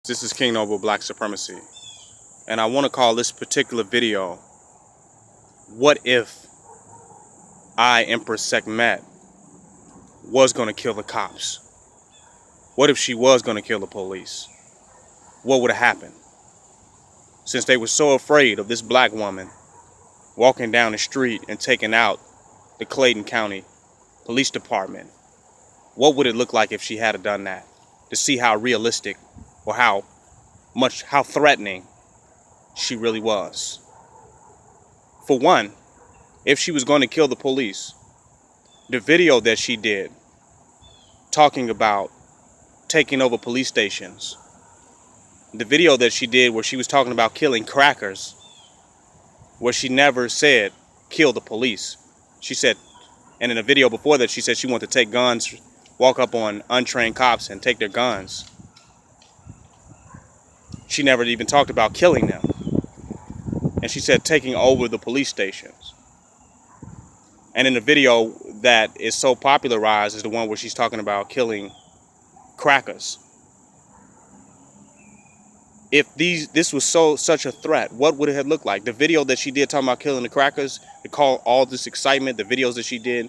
This is King Noble Black Supremacy, and I want to call this particular video, what if I, Empress Sekhmet, was going to kill the cops? What if she was going to kill the police? What would have happened? Since they were so afraid of this black woman walking down the street and taking out the Clayton County Police Department, what would it look like if she had done that? To see how realistic or how threatening she really was. For one, if she was going to kill the police, the video that she did talking about taking over police stations, the video that she did where she was talking about killing crackers, where she never said kill the police. She said, and in a video before that, she said she wanted to take guns, walk up on untrained cops and take their guns. She never even talked about killing them. And she said taking over the police stations. And in the video that is so popularized is the one where she's talking about killing crackers. If this was such a threat, what would it have looked like? The video that she did talking about killing the crackers, to call all this excitement, the videos that she did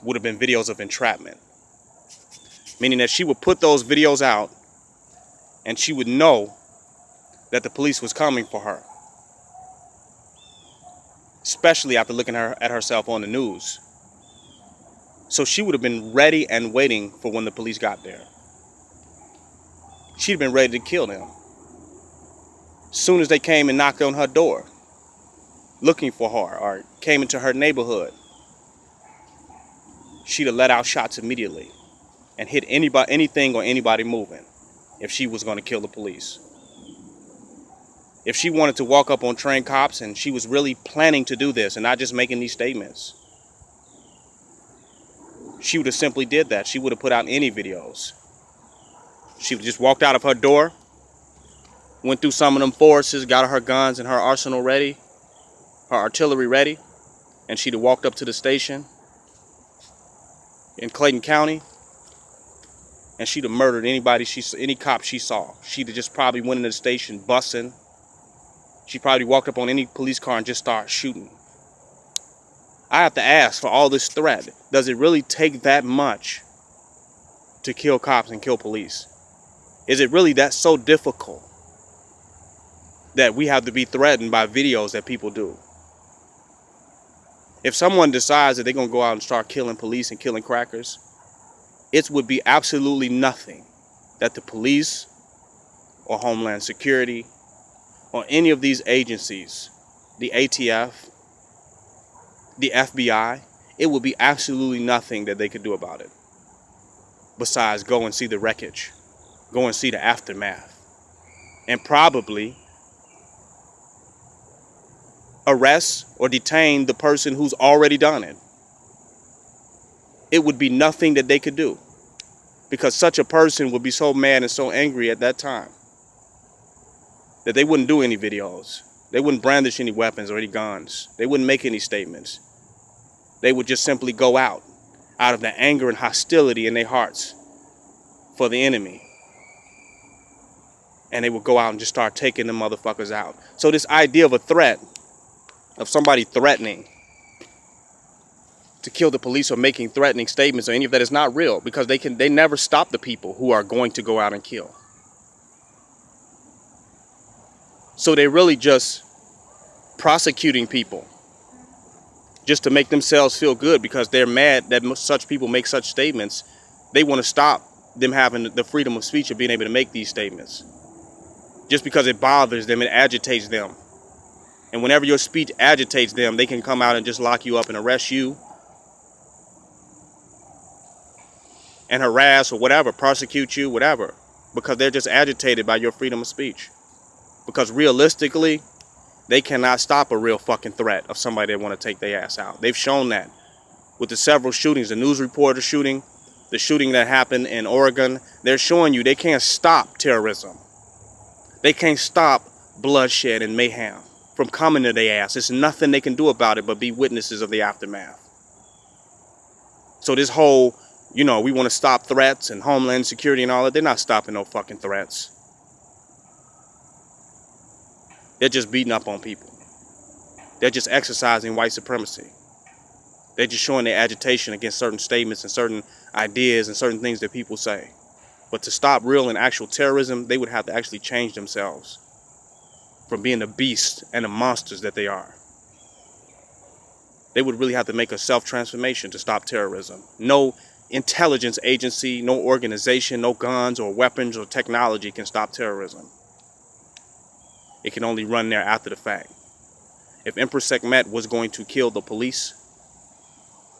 would have been videos of entrapment. Meaning that she would put those videos out and she would know that the police was coming for her. Especially after looking at herself on the news. So she would have been ready and waiting for when the police got there. She'd have been ready to kill them. As soon as they came and knocked on her door, looking for her, or came into her neighborhood, she'd have let out shots immediately and hit anything or anybody moving if she was going to kill the police. If she wanted to walk up on trained cops and she was really planning to do this and not just making these statements, she would have simply did that. She would have put out any videos. She would have just walked out of her door, went through some of them forests, got her guns and her arsenal ready, her artillery ready, and she'd have walked up to the station in Clayton County, and she'd have murdered any cop she saw. She'd have just probably went into the station bussing. She probably walked up on any police car and just started shooting. I have to ask, for all this threat, does it really take that much to kill cops and kill police? Is it really that so difficult that we have to be threatened by videos that people do? If someone decides that they're going to go out and start killing police and killing crackers, it would be absolutely nothing that the police or Homeland Security or any of these agencies, the ATF, the FBI, it would be absolutely nothing that they could do about it. Besides go and see the wreckage, go and see the aftermath, and probably arrest or detain the person who's already done it. It would be nothing that they could do, because such a person would be so mad and so angry at that time that they wouldn't do any videos. They wouldn't brandish any weapons or any guns. They wouldn't make any statements. They would just simply go out of the anger and hostility in their hearts for the enemy. And they would go out and just start taking the motherfuckers out. So this idea of a threat, of somebody threatening to kill the police or making threatening statements or any of that, is not real, because they never stop the people who are going to go out and kill. So they're really just prosecuting people just to make themselves feel good, because they're mad that such people make such statements. They want to stop them having the freedom of speech of being able to make these statements, just because it bothers them, it agitates them. And whenever your speech agitates them, they can come out and just lock you up and arrest you and harass or whatever, prosecute you, whatever, because they're just agitated by your freedom of speech. Because realistically, they cannot stop a real fucking threat of somebody that want to take their ass out. They've shown that with the several shootings, the news reporter shooting, the shooting that happened in Oregon. They're showing you they can't stop terrorism. They can't stop bloodshed and mayhem from coming to their ass. There's nothing they can do about it but be witnesses of the aftermath. So this whole, we want to stop threats and Homeland Security and all that, they're not stopping no fucking threats. They're just beating up on people. They're just exercising white supremacy. They're just showing their agitation against certain statements and certain ideas and certain things that people say. But to stop real and actual terrorism, they would have to actually change themselves from being the beasts and the monsters that they are. They would really have to make a self-transformation to stop terrorism. No intelligence agency, no organization, no guns or weapons or technology can stop terrorism. It can only run there after the fact. If Empress Sekhmet was going to kill the police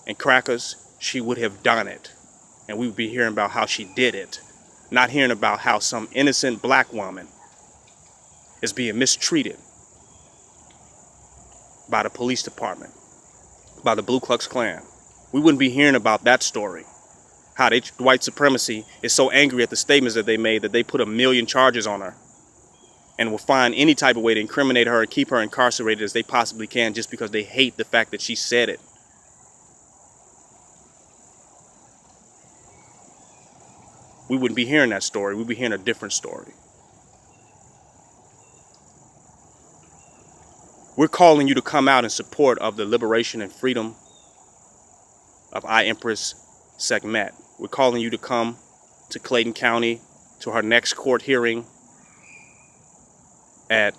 and crackers, she would have done it. And we would be hearing about how she did it. Not hearing about how some innocent black woman is being mistreated by the police department, by the Ku Klux Klan. We wouldn't be hearing about that story. How white supremacy is so angry at the statements that they made that they put 1 million charges on her and will find any type of way to incriminate her and keep her incarcerated as they possibly can just because they hate the fact that she said it. We wouldn't be hearing that story. We'd be hearing a different story. We're calling you to come out in support of the liberation and freedom of Empress Sekhmet. We're calling you to come to Clayton County to her next court hearing at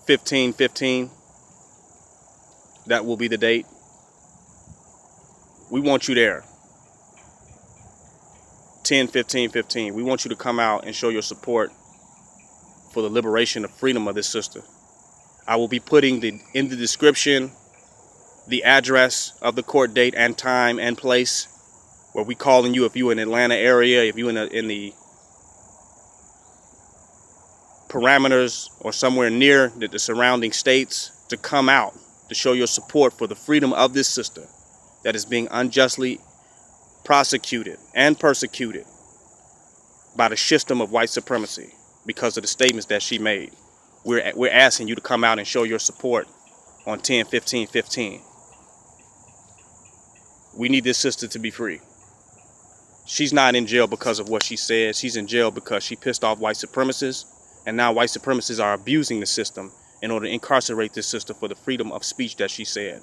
15/15. That will be the date. We want you there. 10/15/15. We want you to come out and show your support for the liberation and freedom of this sister. I will be putting in the description the address of the court date and time and place where we calling you if you're in the Atlanta area, if you're in the parameters or somewhere near the surrounding states, to come out to show your support for the freedom of this sister that is being unjustly prosecuted and persecuted by the system of white supremacy because of the statements that she made. We're asking you to come out and show your support on 10/15/15. We need this sister to be free. She's not in jail because of what she said. She's in jail because she pissed off white supremacists, and now white supremacists are abusing the system in order to incarcerate this sister for the freedom of speech that she said.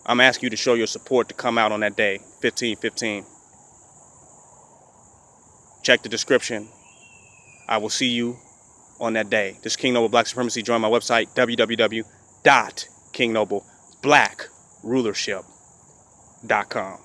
I'm asking you to show your support to come out on that day, 15/15. Check the description. I will see you on that day. This is King Noble Black Supremacy. Join my website, www.kingnobleBlackRulership.com.